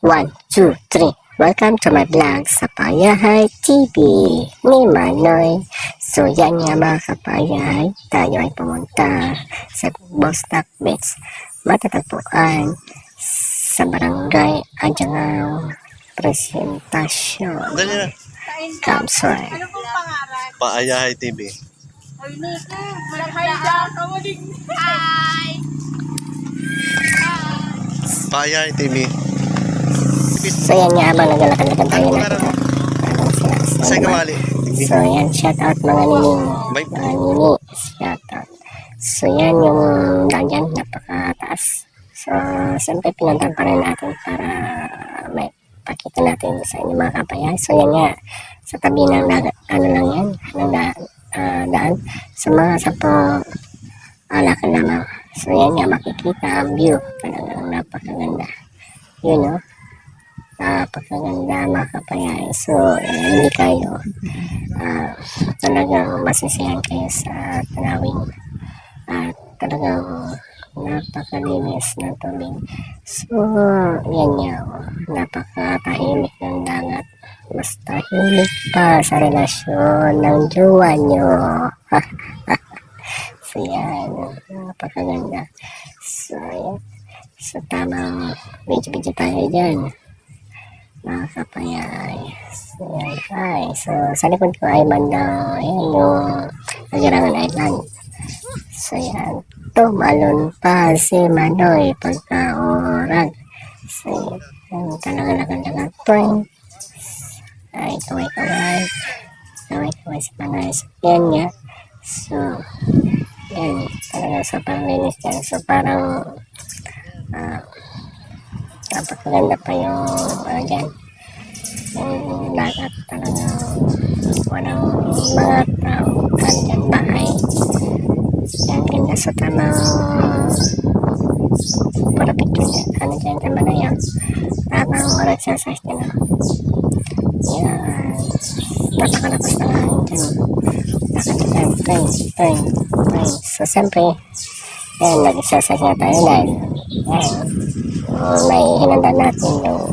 One, two, three. Welcome to my vlog sa Payahay TV ni Manoy. So yan nga mga kapayahay, tayo ay pumunta sa Bostock Beach. Matatagpuan sa barangay Adyangao Presentasyon. Dali na. Kamsoy. Ano pong pangalan? Payahay TV. Ay, Nico. Hi, Jack. Hi. Payahay TV. So yan nga habang naglalakad-lakad tayo nakita. Sa kawali. So yan, shout out mga nining. May Mga nini, shout out. So yan yung daan dyan, napakataas. So siyempre pinuntan pa rin natin para may pakita natin sa inyo mga kapayahay. So yan nga, sa tabi ng ano lang yan, ng daan. Sa mga 10 lakad lamang. So yan nga, makikita ang view. Talagang napakaganda. Yun know? Napakaganda mga kapayahay. So hindi kayo talagang masisiyahan kayo sa tanawin at talagang napakalinis ng tubig. So yan nga, napakatahimik ng dagat, mas tahimik pa sa relasyon ng jowa nyo. So yan, napakaganda. So yan, so tamang video tayo dyan mga kapayahay. So yan, hi. So sa likod ko ay bandang ayan yung Nagarangan Island. So yan, tumalon pa si Manoy pagkaurag. So yan, talaga lakan-lakan point. Ay, kaway si Manoy. So yan nga. So yan, talaga sobrang linis yan. So parang napakaganda pa yung dyan. Yung dagat talaga walang mga tao dyan bahay. Yan, ganda sa tamang para picture niya. Ano dyan, tama na yan. Tamang exercise nila. Yan. Napakalakas na nga dyan. Nakalitan. So, siyempre, yan, nag-exercise nga tayo dahil yan, may hinanda natin yung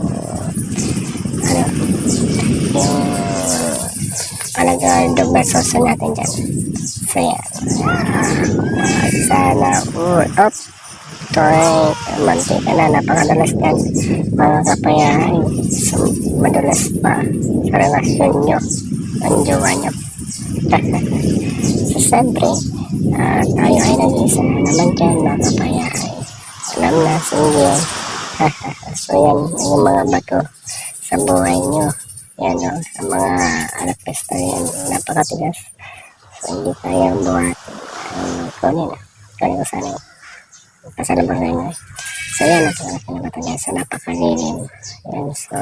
dugba sauce natin dyan. So yan, sana up toy mantika na, napakadalas yan mga kapayahay. So madulas pa sa relasyon nyo ang jowa nyo. So siyempre tayo ay nag-isa naman dyan mga kapayahay. Alam na, sige. So yan, yung mga bato sa buhay nyo. Yan o, ang mga alapesta yan, napakatigas. So hindi kaya buhatin. Kunin ko sana yun. Pasalabang na yun. So yan, nakalaki na bato niya. So napakalilim. Yan, so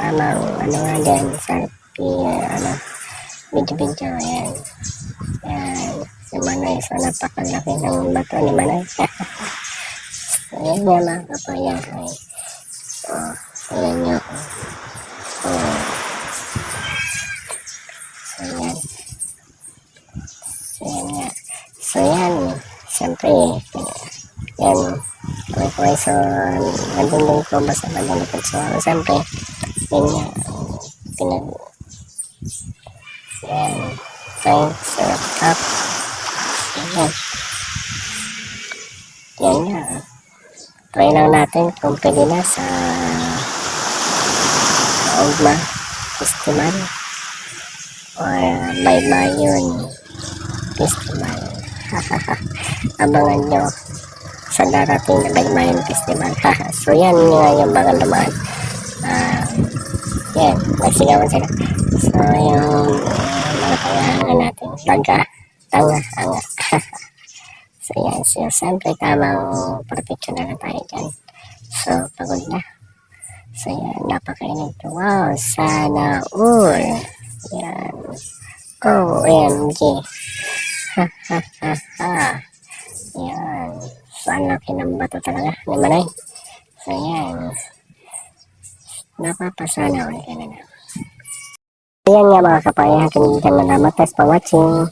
tamang ano nga dyan, video, yan. Yan, si Manoy. So napakalaki ng bato ni Manoy. So yan nga mga kapayahay. So yan nyo. So yan, siyempre, yan, kaway-kaway, so, nandun ko basta nandun. So, siyempre, yan nga, yan, thanks, up, yan nga, try lang natin kung pwede na sa Ogma Festival or Baybayon Festival. Abangan nyo sa darating na Baybayon Festival. So yan nga yung bagang dumaan. Yan, nagsigawan sila. So yung mga tangahangan natin, tanga-hanga. So yan, so siyempre tamang perfection na tayo dyan. So pagod na. So yan, napakainit. Wow, sana all. Yan. OMG. Yan. So ang laki ng bato talaga ni Manay. So yan. Napapasana ulit ka na. Ayan nga mga kapayahan, kung hindi ka nalamat. Thanks for watching.